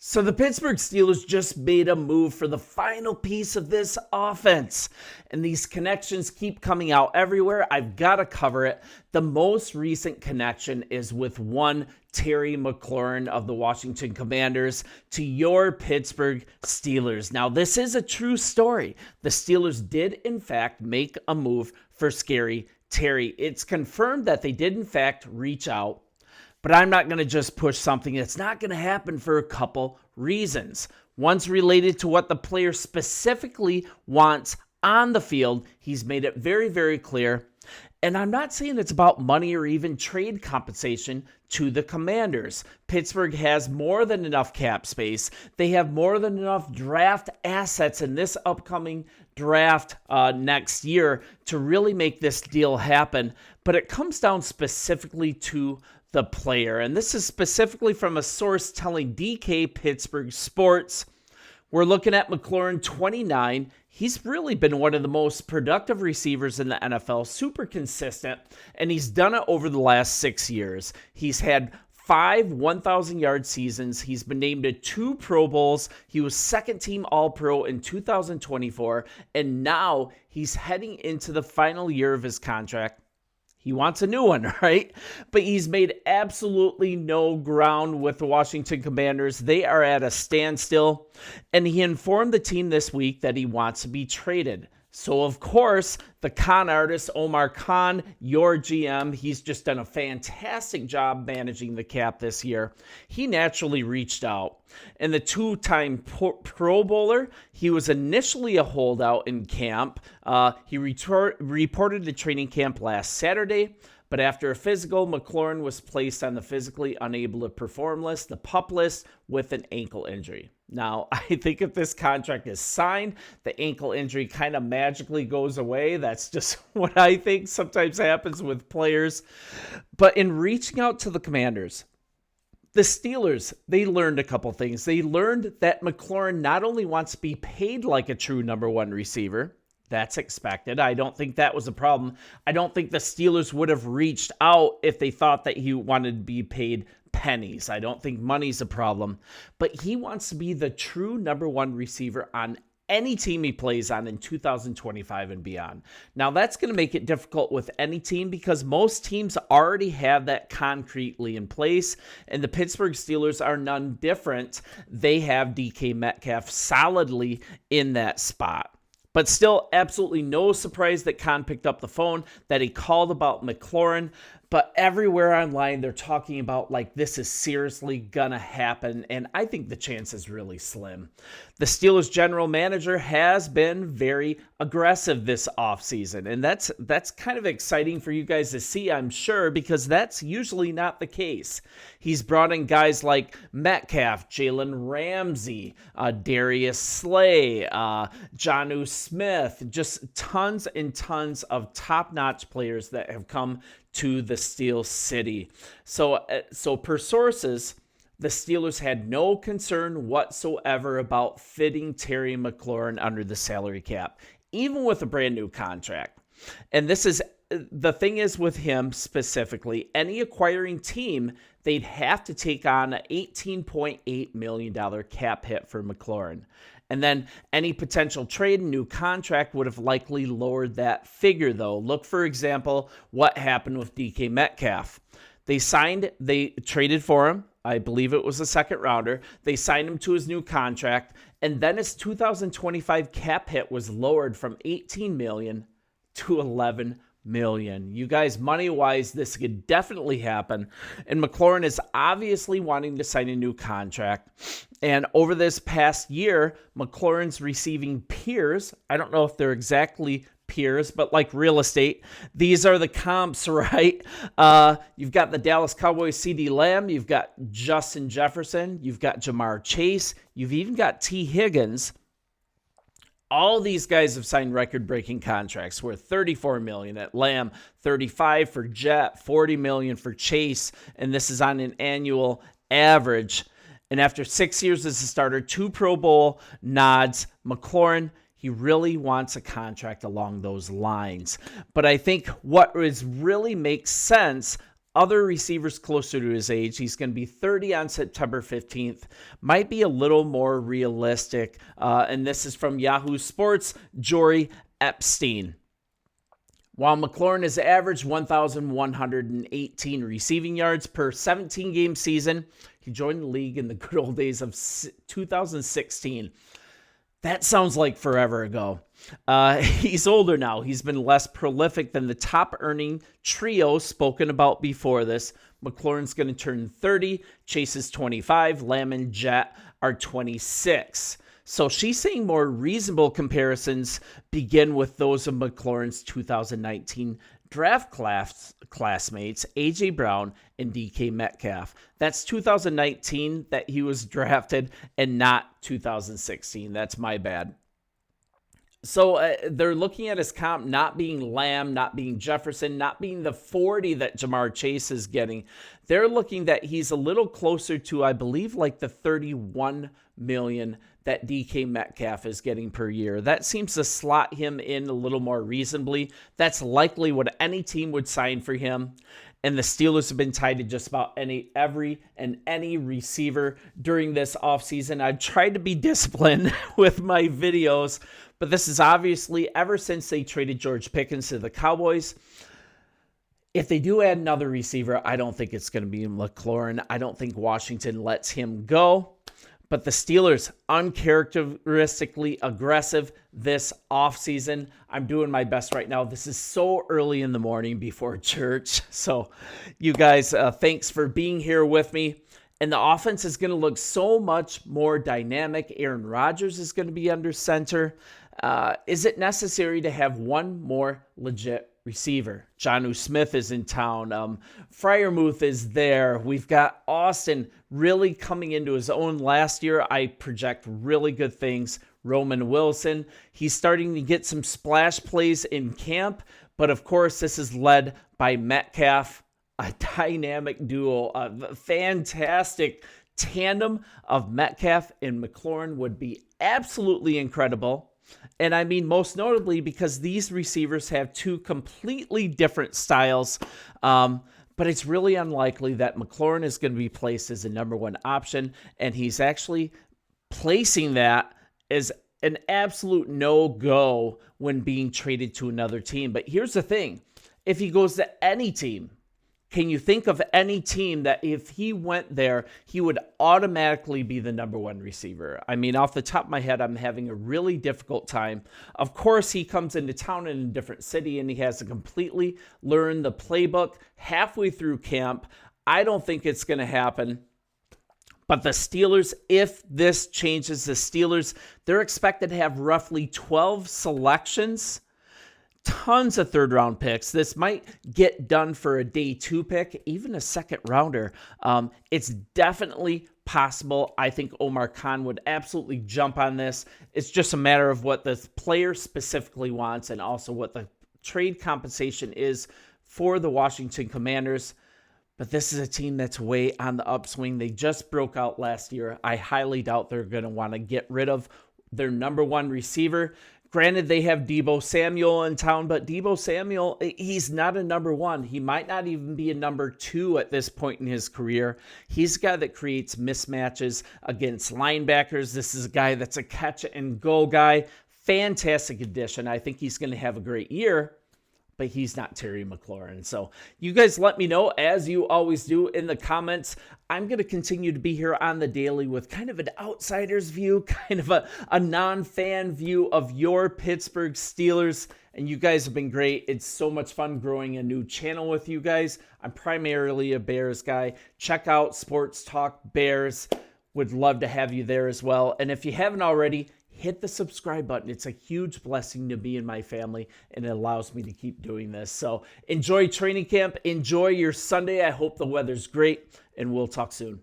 So the Pittsburgh Steelers just made a move for the final piece of this offense. And these connections keep coming out everywhere. I've got to cover it. The most recent connection is with one Terry McLaurin of the Washington Commanders to your Pittsburgh Steelers. Now, this is a true story. The Steelers did, in fact, make a move for Scary Terry. It's confirmed that they did, in fact, reach out. But I'm not going to just push something that's not going to happen for a couple reasons. One's related to what the player specifically wants on the field. He's made it very, very clear. And I'm not saying it's about money or even trade compensation to the Commanders. Pittsburgh has more than enough cap space. They have more than enough draft assets in this upcoming draft next year to really make this deal happen. But it comes down specifically to the player. And this is specifically from a source telling DK Pittsburgh Sports. We're looking at McLaurin, 29. He's really been one of the most productive receivers in the NFL, super consistent, and he's done it over the last 6 years. He's had 5 1,000-yard seasons. He's been named to 2 Pro Bowls. He was second-team All-Pro in 2024, and now he's heading into the final year of his contract. He wants a new one, right? But he's made absolutely no ground with the Washington Commanders. They are at a standstill. And he informed the team this week that he wants to be traded. So, of course, the con artist, Omar Khan, your GM, he's just done a fantastic job managing the cap this year. He naturally reached out. And the 2-time Pro Bowler, he was initially a holdout in camp. He reported to training camp last Saturday. But after a physical, McLaurin was placed on the physically unable to perform list, the PUP list, with an ankle injury. Now, I think if this contract is signed, the ankle injury kind of magically goes away. That's just what I think sometimes happens with players. But in reaching out to the Commanders, the Steelers, they learned a couple things. They learned that McLaurin not only wants to be paid like a true number one receiver. That's expected. I don't think that was a problem. I don't think the Steelers would have reached out if they thought that he wanted to be paid pennies. I don't think money's a problem. But he wants to be the true number one receiver on any team he plays on in 2025 and beyond. Now, that's going to make it difficult with any team because most teams already have that concretely in place, and the Pittsburgh Steelers are none different. They have DK Metcalf solidly in that spot. But still, absolutely no surprise that Khan picked up the phone, that he called about McLaurin. But everywhere online, they're talking about like this is seriously going to happen. And I think the chance is really slim. The Steelers general manager has been very aggressive this offseason. And that's kind of exciting for you guys to see, I'm sure, because that's usually not the case. He's brought in guys like Metcalf, Jalen Ramsey, Darius Slay, Jonnu Smith, just tons and tons of top-notch players that have come to the Steel City. So per sources, the Steelers had no concern whatsoever about fitting Terry McLaurin under the salary cap, even with a brand new contract. And this is the thing is with him specifically, any acquiring team, they'd have to take on an $18.8 million cap hit for McLaurin. And then any potential trade and new contract would have likely lowered that figure, though. Look, for example, what happened with DK Metcalf. They traded for him. I believe it was a second rounder. They signed him to his new contract. And then his 2025 cap hit was lowered from $18 million to $11 million. You guys, money-wise, this could definitely happen. And McLaurin is obviously wanting to sign a new contract. And over this past year, McLaurin's receiving peers. I don't know if they're exactly peers, but like real estate, these are the comps, right? You've got the Dallas Cowboys CeeDee Lamb. You've got Justin Jefferson. You've got Jamar Chase. You've even got T. Higgins. All these guys have signed record-breaking contracts worth $34 million at Lamb, $35 for Jet, $40 million for Chase, and this is on an annual average. And after 6 years as a starter, 2 Pro Bowl nods, McLaurin, he really wants a contract along those lines. But I think what really makes sense other receivers closer to his age. He's going to be 30 on September 15th. Might be a little more realistic. And this is from Yahoo Sports, Jory Epstein. While McLaurin has averaged 1,118 receiving yards per 17-game season, he joined the league in the good old days of 2016. That sounds like forever ago. He's older now. He's been less prolific than the top-earning trio spoken about before this. McLaurin's going to turn 30, Chase is 25, Lamb and Jet are 26. So she's saying more reasonable comparisons begin with those of McLaurin's 2019 draft classmates, A.J. Brown and DK Metcalf. That's 2019 that he was drafted and not 2016. That's my bad. So they're looking at his comp not being Lamb, not being Jefferson, not being the 40 that Jamar Chase is getting. They're looking that he's a little closer to, I believe, like the 31 million that DK Metcalf is getting per year. That seems to slot him in a little more reasonably. That's likely what any team would sign for him. And the Steelers have been tied to just about any receiver during this offseason. I've tried to be disciplined with my videos, but this is obviously ever since they traded George Pickens to the Cowboys. If they do add another receiver, I don't think it's going to be McLaurin. I don't think Washington lets him go. But the Steelers, uncharacteristically aggressive this offseason. I'm doing my best right now. This is so early in the morning before church. So you guys, thanks for being here with me. And the offense is going to look so much more dynamic. Aaron Rodgers is going to be under center. Is it necessary to have one more legit receiver? Jonnu Smith is in town. Freiermuth is there. We've got Austin really coming into his own last year. I project really good things. Roman Wilson, he's starting to get some splash plays in camp. But of course, this is led by Metcalf, a dynamic duo, a fantastic tandem of Metcalf and McLaurin would be absolutely incredible. And I mean, most notably because these receivers have two completely different styles. But it's really unlikely that McLaurin is going to be placed as a number one option. And he's actually placing that as an absolute no-go when being traded to another team. But here's the thing. If he goes to any team, can you think of any team that if he went there, he would automatically be the number one receiver? I mean, off the top of my head, I'm having a really difficult time. Of course, he comes into town in a different city and he has to completely learn the playbook halfway through camp. I don't think it's going to happen. But the Steelers, if this changes, the Steelers, they're expected to have roughly 12 selections. Tons of third-round picks. This might get done for a day 2 pick, even a second rounder. It's definitely possible. I think Omar Khan would absolutely jump on this. It's just a matter of what the player specifically wants and also what the trade compensation is for the Washington Commanders. But this is a team that's way on the upswing. They just broke out last year. I highly doubt they're going to want to get rid of their number one receiver. Granted, they have Deebo Samuel in town, but Deebo Samuel, he's not a number one. He might not even be a number 2 at this point in his career. He's a guy that creates mismatches against linebackers. This is a guy that's a catch-and-go guy. Fantastic addition. I think he's going to have a great year, but he's not Terry McLaurin. So you guys let me know, as you always do, in the comments. I'm going to continue to be here on the daily with kind of an outsider's view, kind of a non-fan view of your Pittsburgh Steelers. And you guys have been great. It's so much fun growing a new channel with you guys. I'm primarily a Bears guy. Check out Sports Talk Bears. Would love to have you there as well. And if you haven't already, hit the subscribe button. It's a huge blessing to me and my family, and it allows me to keep doing this. So enjoy training camp. Enjoy your Sunday. I hope the weather's great, and we'll talk soon.